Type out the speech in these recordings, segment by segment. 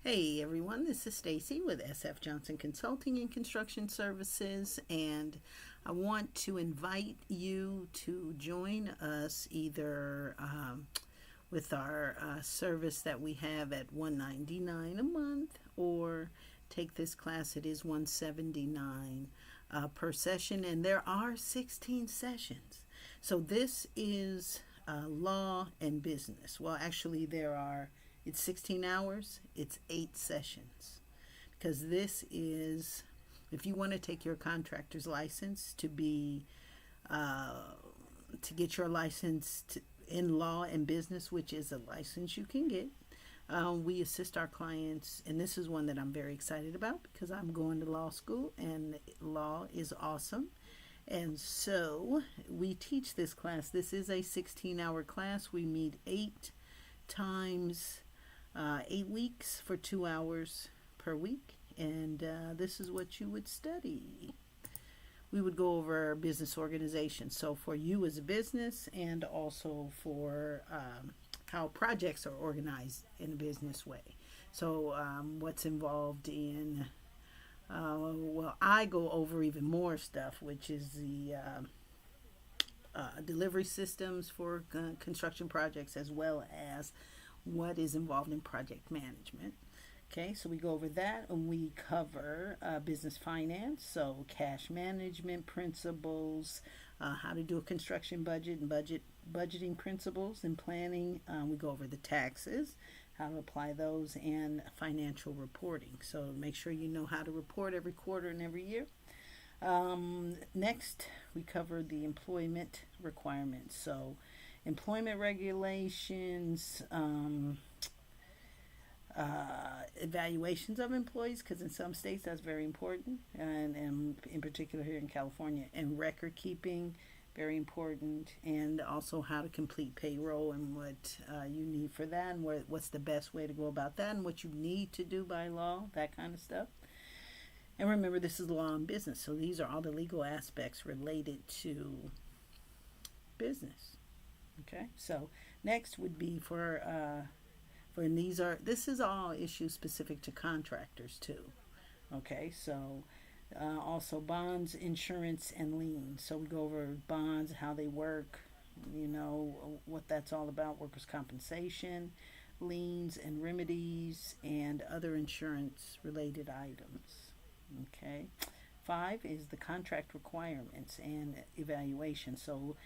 Hey everyone, this is Stacy with SF Johnson Consulting and Construction Services, and I want to invite you to join us either with our service that we have at $199 a month, or take this class. It is $179 per session, and there are 16 sessions. So this is law and business. Well, actually, it's 16 hours, it's 8 sessions. Because this is, if you want to take your contractor's license to get your license in law and business, which is a license you can get, we assist our clients, and this is one that I'm very excited about because I'm going to law school and law is awesome. And so we teach this class. This is a 16-hour class. We meet 8 times 8 weeks for 2 hours per week, and this is what you would study. We would go over business organization, so for you as a business, and also for how projects are organized in a business way. So what's involved in I go over even more stuff, which is the delivery systems for construction projects, as well as what is involved in project management. Okay, so we go over that, and we cover business finance, so cash management principles, how to do a construction budget, and budgeting principles and planning. We go over the taxes, how to apply those, and financial reporting. So make sure you know how to report every quarter and every year. Next, we cover the employment requirements. So employment regulations, evaluations of employees, because in some states that's very important, and in particular here in California, and record keeping, very important, and also how to complete payroll and what you need for that, and what's the best way to go about that, and what you need to do by law, that kind of stuff. And remember, this is law and business, so these are all the legal aspects related to business. Okay, so next would be this is all issues specific to contractors too. Okay, so also bonds, insurance, and liens. So we go over bonds, how they work, what that's all about, workers' compensation, liens and remedies, and other insurance related items. Okay, 5 is the contract requirements and evaluation. So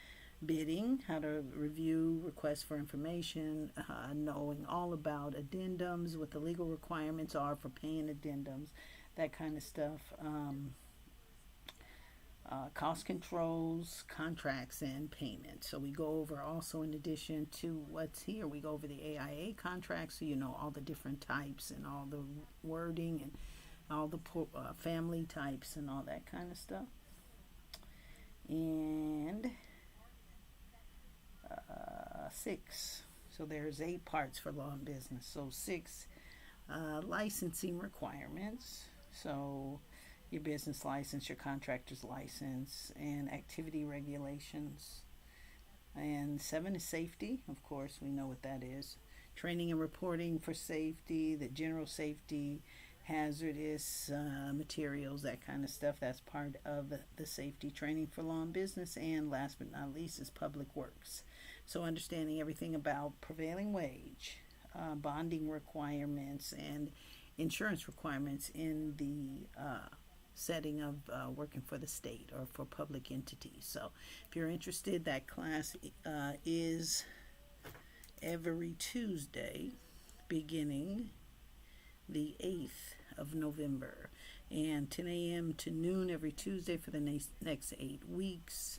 bidding, how to review requests for information, knowing all about addendums, what the legal requirements are for paying addendums, that kind of stuff. Cost controls, contracts, and payments. So we go over also, in addition to what's here, we go over the AIA contracts, so you know all the different types and all the wording and all the family types and all that kind of stuff. And 6. So there's 8 parts for law and business. So 6 licensing requirements. So your business license, your contractor's license, and activity regulations. And 7 is safety. Of course, we know what that is. Training and reporting for safety, the general safety, hazardous materials, that kind of stuff. That's part of the safety training for law and business. And last but not least is public works. So understanding everything about prevailing wage, bonding requirements, and insurance requirements in the setting of working for the state or for public entities. So if you're interested, that class is every Tuesday beginning the 8th of November, and 10 a.m. to noon every Tuesday for the next 8 weeks.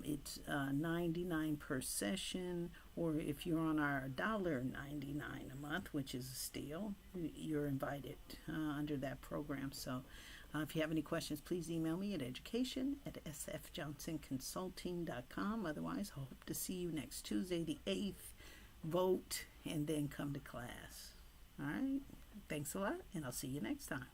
It's $99 per session, or if you're on our $1.99 a month, which is a steal, you're invited under that program. So if you have any questions, please email me at education@sfjohnsonconsulting.com. Otherwise, I hope to see you next Tuesday, the 8th. Vote and then come to class. All right. Thanks a lot, and I'll see you next time.